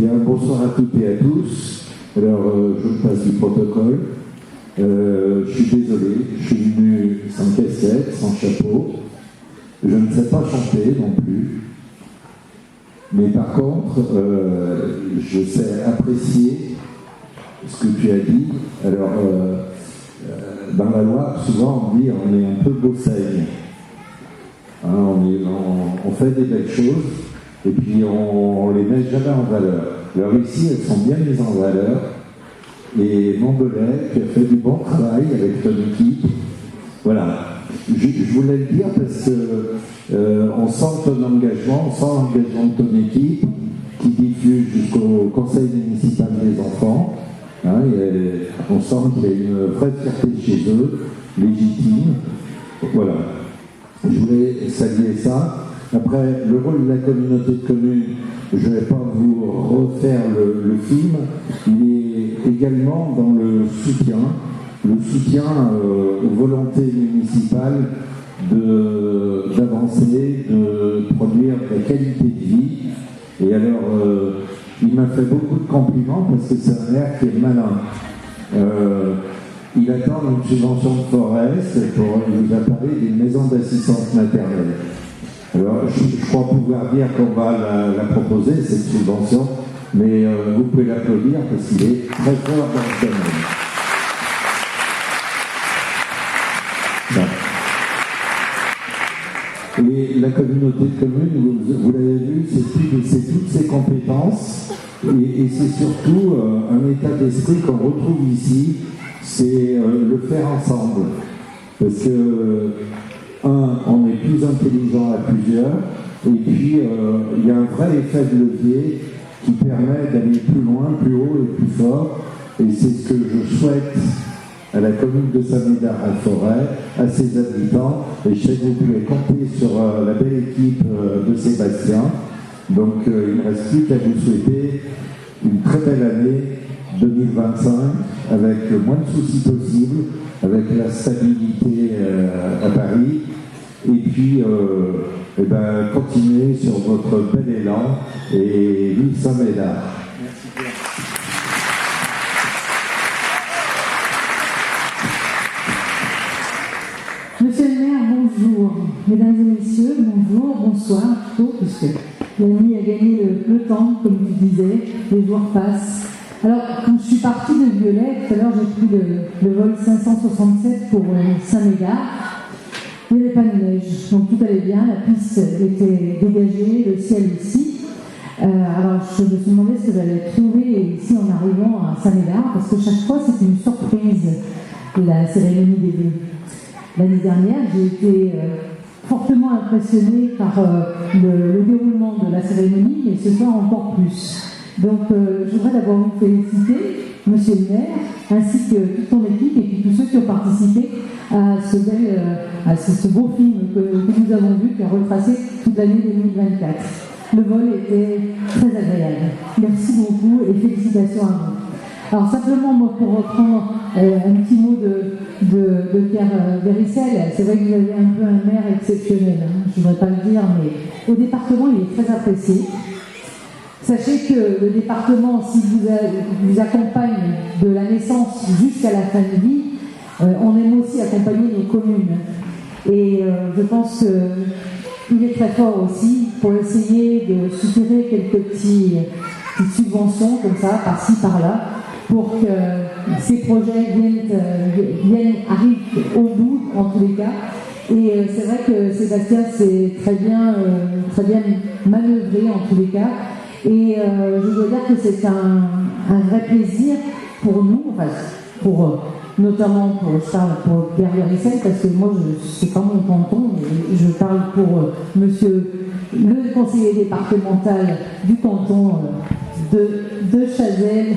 Bien, bonsoir à toutes et à tous. Alors, je me passe du protocole. Je suis désolé, je suis venu sans casquette, sans chapeau. Je ne sais pas chanter non plus. Mais par contre, je sais apprécier ce que tu as dit. Alors, dans la Loire, souvent on dit on est un peu Beausaigne. Hein, on fait des belles choses et puis on les met jamais en valeur. Alors ici, elles sont bien mises en valeur. Et Montbellet, qui a fait du bon travail avec ton équipe. Voilà. Je voulais le dire parce que on sent ton engagement, on sent l'engagement de ton équipe qui diffuse jusqu'au conseil municipal des enfants. Hein, on sent qu'il y a une vraie fierté chez eux, légitime. Voilà. Je voulais saluer ça. Après, le rôle de la communauté de communes, je ne vais pas vous refaire le film. Il est également dans le soutien aux volontés municipales d'avancer, de produire de la qualité de vie. Et alors, il m'a fait beaucoup de compliments parce que c'est un maire qui est malin. Il attend une subvention de Forest pour nous appeler des maisons d'assistance maternelle. Alors, je crois pouvoir dire qu'on va la proposer, cette subvention, mais vous pouvez l'applaudir parce qu'il est très fort dans ce domaine. Et la communauté de communes, vous l'avez vu, c'est toutes ses compétences et c'est surtout un état d'esprit qu'on retrouve ici, c'est le faire ensemble. Parce que, on est plus intelligent à plusieurs, et puis il y a un vrai effet de levier qui permet d'aller plus loin, plus haut et plus fort, et c'est ce que je souhaite à la commune de Saint-Médard-la-Forêt, à ses habitants, et je sais que vous pouvez compter sur la belle équipe de Sébastien. Donc il ne me reste plus qu'à vous souhaiter une très belle année 2025, avec le moins de soucis possible, avec la stabilité à Paris, et puis continuez sur votre bel élan, et vive Saint-Médard. Monsieur le maire, bonjour. Mesdames et messieurs, bonjour, bonsoir, plutôt, puisque la nuit a gagné le temps, comme tu disais, les jours passent. Alors, quand je suis partie de Violet, tout à l'heure j'ai pris le vol 567 pour Saint-Médard. Il n'y avait pas de neige, donc tout allait bien, la piste était dégagée, le ciel aussi. Alors je me suis demandé ce que j'allais trouver ici en arrivant à Saint-Médard, parce que chaque fois c'est une surprise, la cérémonie des vœux. L'année dernière, j'ai été fortement impressionnée par le déroulement de la cérémonie, et ce soir encore plus. Donc je voudrais d'abord vous féliciter, monsieur le maire, ainsi que toute ton équipe et puis tous ceux qui ont participé à ce beau film que nous avons vu, qui a retracé toute l'année 2024. Le vol était très agréable. Merci beaucoup et félicitations à vous. Alors simplement, moi, pour reprendre un petit mot de Pierre Véricel, c'est vrai que vous avez un peu un maire exceptionnel, hein, je ne voudrais pas le dire, mais au département, il est très apprécié. Sachez que le département, s'il vous accompagne de la naissance jusqu'à la fin de vie, on aime aussi accompagner nos communes. Et je pense qu'il est très fort aussi pour essayer de soutirer quelques petites subventions comme ça, par-ci, par-là, pour que ces projets arrivent au bout, en tous les cas. Et c'est vrai que Sébastien s'est très bien manœuvré, en tous les cas. Et je dois dire que c'est un vrai plaisir pour nous, enfin, notamment je parle pour Pierre Véricel, parce que moi, c'est pas mon canton, mais je parle pour monsieur le conseiller départemental du canton de Chazelles.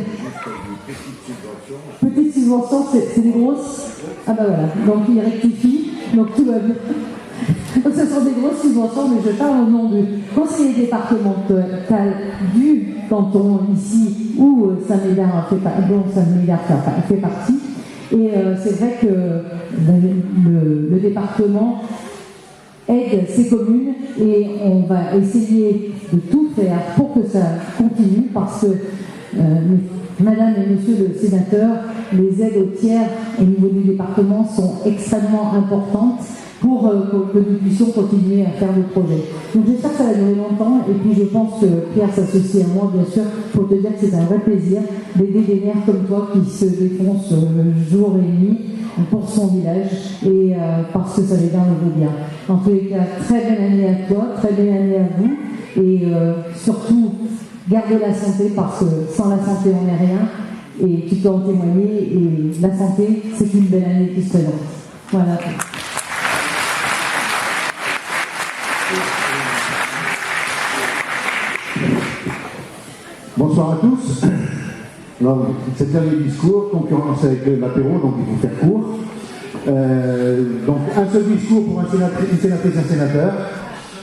Petite subvention, c'est des grosses. Ah ben voilà, donc il rectifie, donc tout va bien. Donc ce sont des grosses subventions, mais je parle au nom du conseiller départemental du canton ici, où Saint-Médard fait partie. Et c'est vrai que le département aide ces communes et on va essayer de tout faire pour que ça continue parce que, Madame et Monsieur le sénateur, les aides aux tiers au niveau du département sont extrêmement importantes pour que nous puissions continuer à faire nos projets. Donc j'espère que ça va durer longtemps et puis je pense que Pierre s'associe à moi bien sûr pour te dire que c'est un vrai plaisir d'aider des maires comme toi qui se défoncent jour et nuit pour son village et parce que ça les garde au bien. En tous les cas, très belle année à toi, très belle année à vous et surtout garde la santé parce que sans la santé on n'est rien et tu peux en témoigner et la santé c'est une belle année qui se présente. Voilà. Bonsoir à tous. Alors, c'est le dernier discours, concurrence avec l'apéro, donc il faut faire court. Donc un seul discours pour une sénatrice et un sénateur.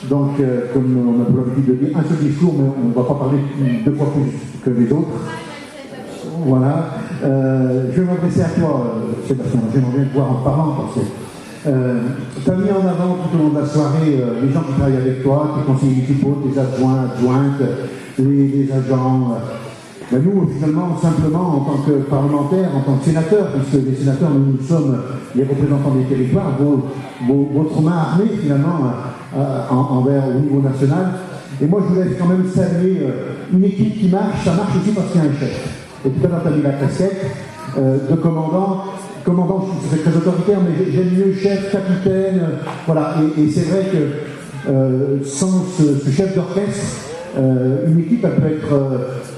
Donc comme on a pour l'habitude de dire, un seul discours, mais on ne va pas parler 2 fois plus que les autres. Voilà. Je vais m'adresser à toi, Sébastien. J'aimerais bien te voir en parlant parce que tu as mis en avant tout au long de la soirée les gens qui travaillent avec toi, tes conseillers municipaux, tes adjoints, adjointes, les agents. Ben nous, finalement, simplement, en tant que parlementaires, en tant que sénateurs, puisque les sénateurs, nous sommes les représentants des territoires, votre main armée, finalement, au niveau national. Et moi, je voulais quand même saluer une équipe qui marche, ça marche aussi parce qu'il y a un chef. Et tout à l'heure, tu as mis la casquette de commandant. Commandant, c'est très autoritaire, mais j'aime mieux chef, capitaine, voilà. Et c'est vrai que sans ce chef d'orchestre, une équipe elle peut être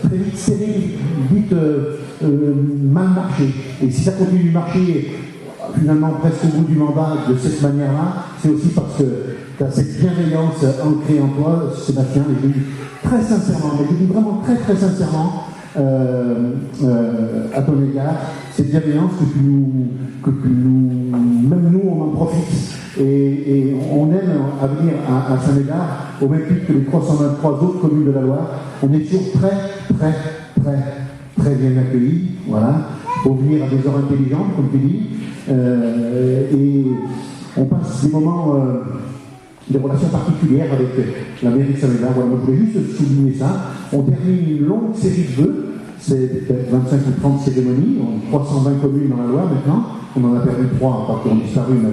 très vite stérile, vite mal marchée. Et si ça continue de marcher finalement presque au bout du mandat de cette manière-là, c'est aussi parce que tu as cette bienveillance ancrée en toi, Sébastien, et je dis très sincèrement, mais je dis vraiment très très sincèrement à ton égard, cette bienveillance que même nous on en profite. Et on aime à venir à Saint-Médard, au même titre que les 323 autres communes de la Loire. On est toujours très bien accueillis, voilà, pour venir à des heures intelligentes, comme tu dis. Et on passe des moments, des relations particulières avec la mairie de Saint-Médard. Voilà, moi je voulais juste souligner ça. On termine une longue série de vœux. C'est peut-être 25 ou 30 cérémonies. On a 320 communes dans la Loire maintenant. On en a perdu 3 parce qu'elles ont disparu, mais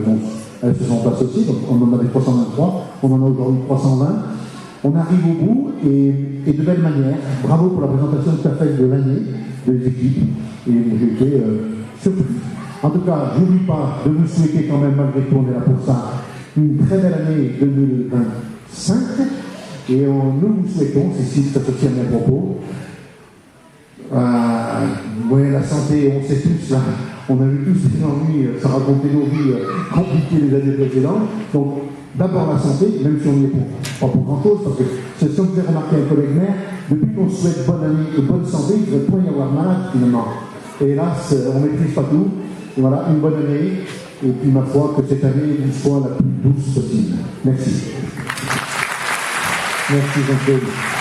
elles se sont associées, donc on en avait 323, on en a aujourd'hui 320. On arrive au bout et de belle manière. Bravo pour la présentation que tu as faite de l'année, des équipes. Et j'ai été surpris. En tout cas, je n'oublie pas de vous souhaiter quand même, malgré tout, on est là pour ça, une très belle année 2025. Et nous vous souhaitons, Cécile s'associe à mes propos, la santé, on sait tous, là, on a vu tous des ennuis, ça raconter nos vies compliquées les années précédentes. Donc, d'abord la santé, même si on n'y est pas pour grand-chose, parce que c'est ce que j'ai remarqué un collègue maire, depuis qu'on souhaite bonne année et bonne santé, il ne devrait pas y avoir malade finalement. Et hélas, on ne maîtrise pas tout. Et voilà, une bonne année, et puis ma foi, que cette année vous soit la plus douce possible. Merci. Merci Jean-Claude.